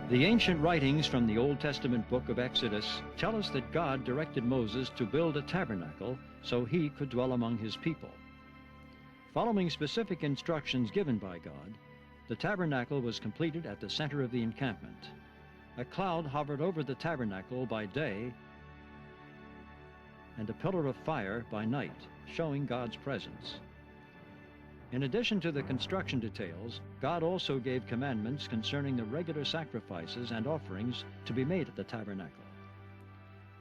The ancient writings from the Old Testament book of Exodus tell us that God directed Moses to build a tabernacle so he could dwell among his people. Following specific instructions given by God, the tabernacle was completed at the center of the encampment. A cloud hovered over the tabernacle by day and a pillar of fire by night, showing God's presence. In addition to the construction details, God also gave commandments concerning the regular sacrifices and offerings to be made at the tabernacle.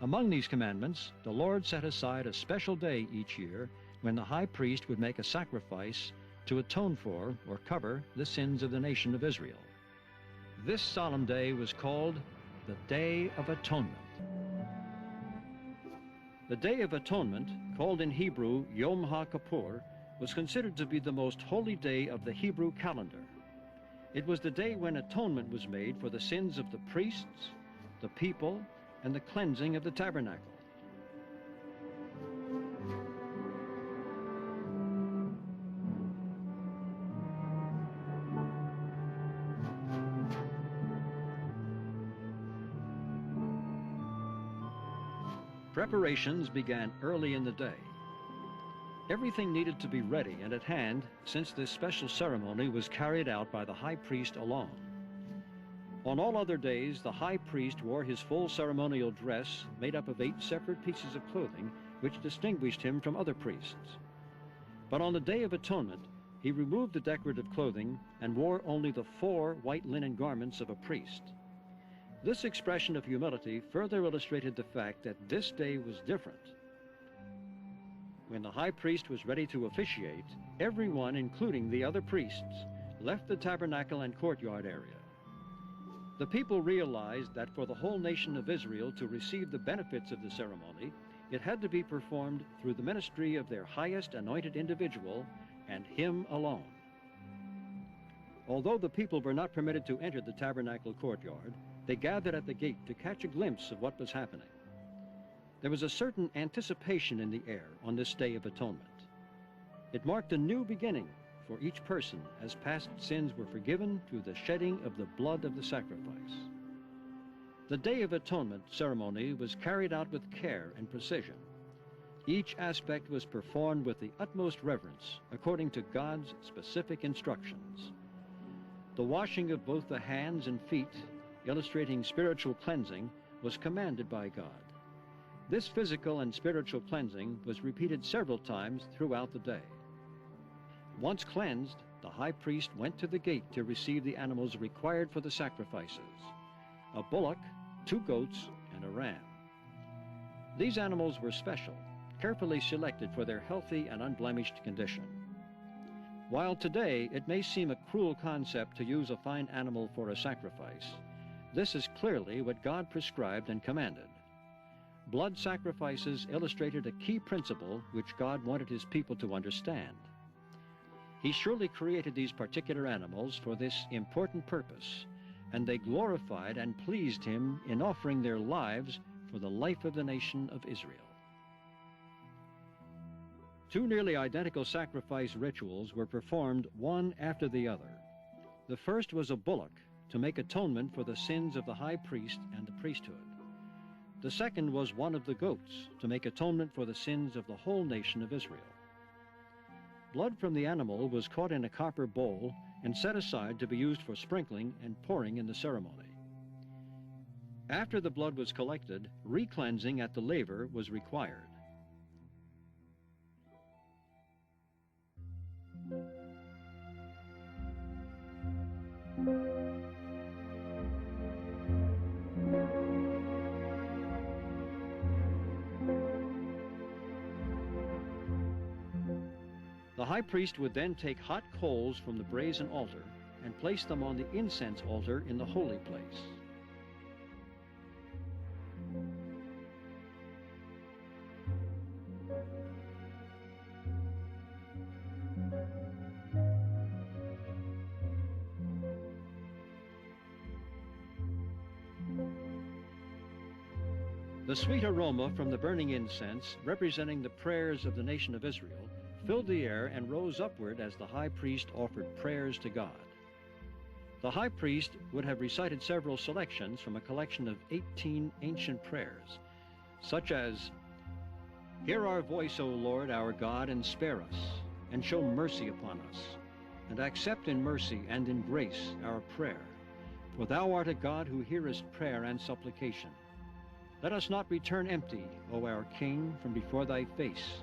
Among these commandments, the Lord set aside a special day each year when the high priest would make a sacrifice to atone for or cover the sins of the nation of Israel. This solemn day was called the Day of Atonement. The Day of Atonement, called in Hebrew Yom Kippur, was considered to be the most holy day of the Hebrew calendar. It was the day when atonement was made for the sins of the priests, the people, and the cleansing of the tabernacle. Preparations began early in the day. Everything needed to be ready and at hand, since this special ceremony was carried out by the high priest alone. On all other days, the high priest wore his full ceremonial dress made up of 8 separate pieces of clothing, which distinguished him from other priests. But on the Day of Atonement, he removed the decorative clothing and wore only the 4 white linen garments of a priest. This expression of humility further illustrated the fact that this day was different. When the high priest was ready to officiate, everyone, including the other priests, left the tabernacle and courtyard area. The people realized that for the whole nation of Israel to receive the benefits of the ceremony, it had to be performed through the ministry of their highest anointed individual, and him alone. Although the people were not permitted to enter the tabernacle courtyard, they gathered at the gate to catch a glimpse of what was happening. There was a certain anticipation in the air on this Day of Atonement. It marked a new beginning for each person as past sins were forgiven through the shedding of the blood of the sacrifice. The Day of Atonement ceremony was carried out with care and precision. Each aspect was performed with the utmost reverence according to God's specific instructions. The washing of both the hands and feet, illustrating spiritual cleansing, was commanded by God. This physical and spiritual cleansing was repeated several times throughout the day. Once cleansed, the high priest went to the gate to receive the animals required for the sacrifices: a bullock, 2 goats, and a ram. These animals were special, carefully selected for their healthy and unblemished condition. While today it may seem a cruel concept to use a fine animal for a sacrifice, this is clearly what God prescribed and commanded. Blood sacrifices illustrated a key principle which God wanted his people to understand. He surely created these particular animals for this important purpose, and they glorified and pleased him in offering their lives for the life of the nation of Israel. 2 nearly identical sacrifice rituals were performed one after the other. The first was a bullock to make atonement for the sins of the high priest and the priesthood. The second was one of the goats to make atonement for the sins of the whole nation of Israel. Blood from the animal was caught in a copper bowl and set aside to be used for sprinkling and pouring in the ceremony. After the blood was collected, re-cleansing at the laver was required. The high priest would then take hot coals from the brazen altar and place them on the incense altar in the holy place. The sweet aroma from the burning incense, representing the prayers of the nation of Israel, filled the air and rose upward as the high priest offered prayers to God. The the high priest would have recited several selections from a collection of 18 ancient prayers, such as, "Hear our voice, O Lord, our God, and spare us, and show mercy upon us, and accept in mercy and in grace our prayer. For thou art a God who hearest prayer and supplication. Let us not return empty, O our King, from before thy face.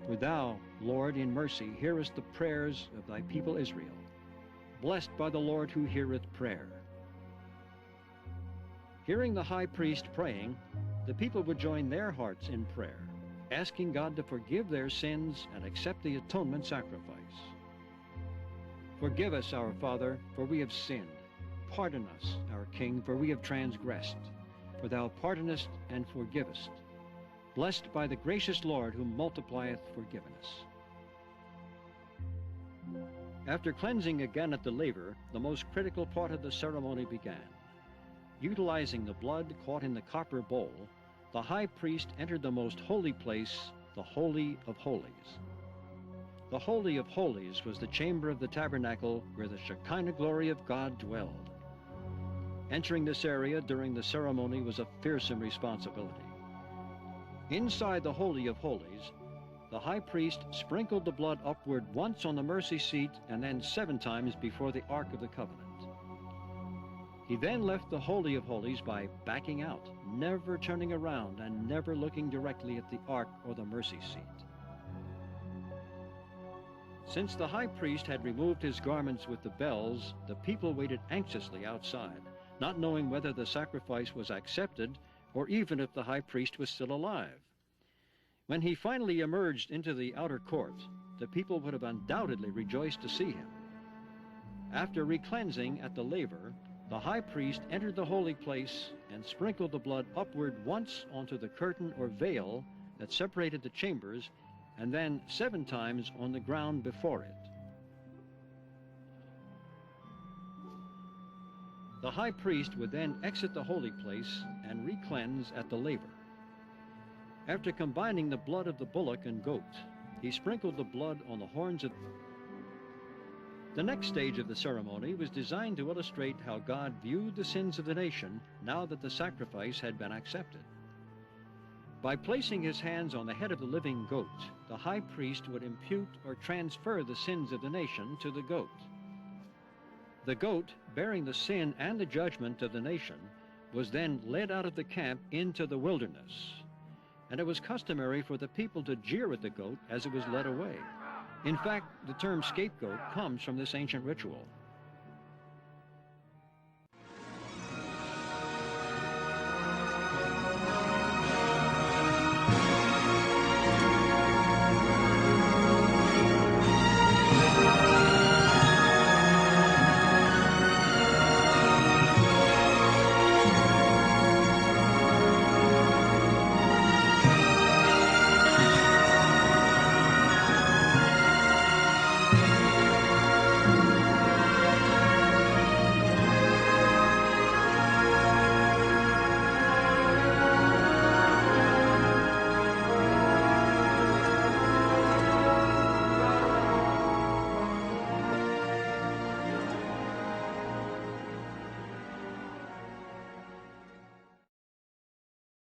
For thou, Lord, in mercy, hearest the prayers of thy people Israel. Blessed by the Lord who heareth prayer." Hearing the high priest praying, the people would join their hearts in prayer, asking God to forgive their sins and accept the atonement sacrifice. "Forgive us, our Father, for we have sinned. Pardon us, our King, for we have transgressed. For thou pardonest and forgivest. Blessed by the gracious Lord who multiplieth forgiveness." After cleansing again at the laver, the most critical part of the ceremony began. Utilizing the blood caught in the copper bowl, the high priest entered the most holy place, the Holy of Holies. The Holy of Holies was the chamber of the tabernacle where the Shekinah glory of God dwelled. Entering this area during the ceremony was a fearsome responsibility. Inside the Holy of Holies, the high priest sprinkled the blood upward once on the mercy seat and then 7 times before the Ark of the Covenant. He then left the Holy of Holies by backing out, never turning around and never looking directly at the Ark or the mercy seat. Since the high priest had removed his garments with the bells, the people waited anxiously outside, not knowing whether the sacrifice was accepted or even if the high priest was still alive. When he finally emerged into the outer court, the people would have undoubtedly rejoiced to see him. After re-cleansing at the laver, the high priest entered the holy place and sprinkled the blood upward once onto the curtain or veil that separated the chambers, and then 7 times on the ground before it. The high priest would then exit the holy place and re-cleanse at the laver. After combining the blood of the bullock and goat, he sprinkled the blood on the horns of... The next stage of the ceremony was designed to illustrate how God viewed the sins of the nation now that the sacrifice had been accepted. By placing his hands on the head of the living goat, the high priest would impute or transfer the sins of the nation to the goat. The goat, bearing the sin and the judgment of the nation, was then led out of the camp into the wilderness. And it was customary for the people to jeer at the goat as it was led away. In fact, the term scapegoat comes from this ancient ritual.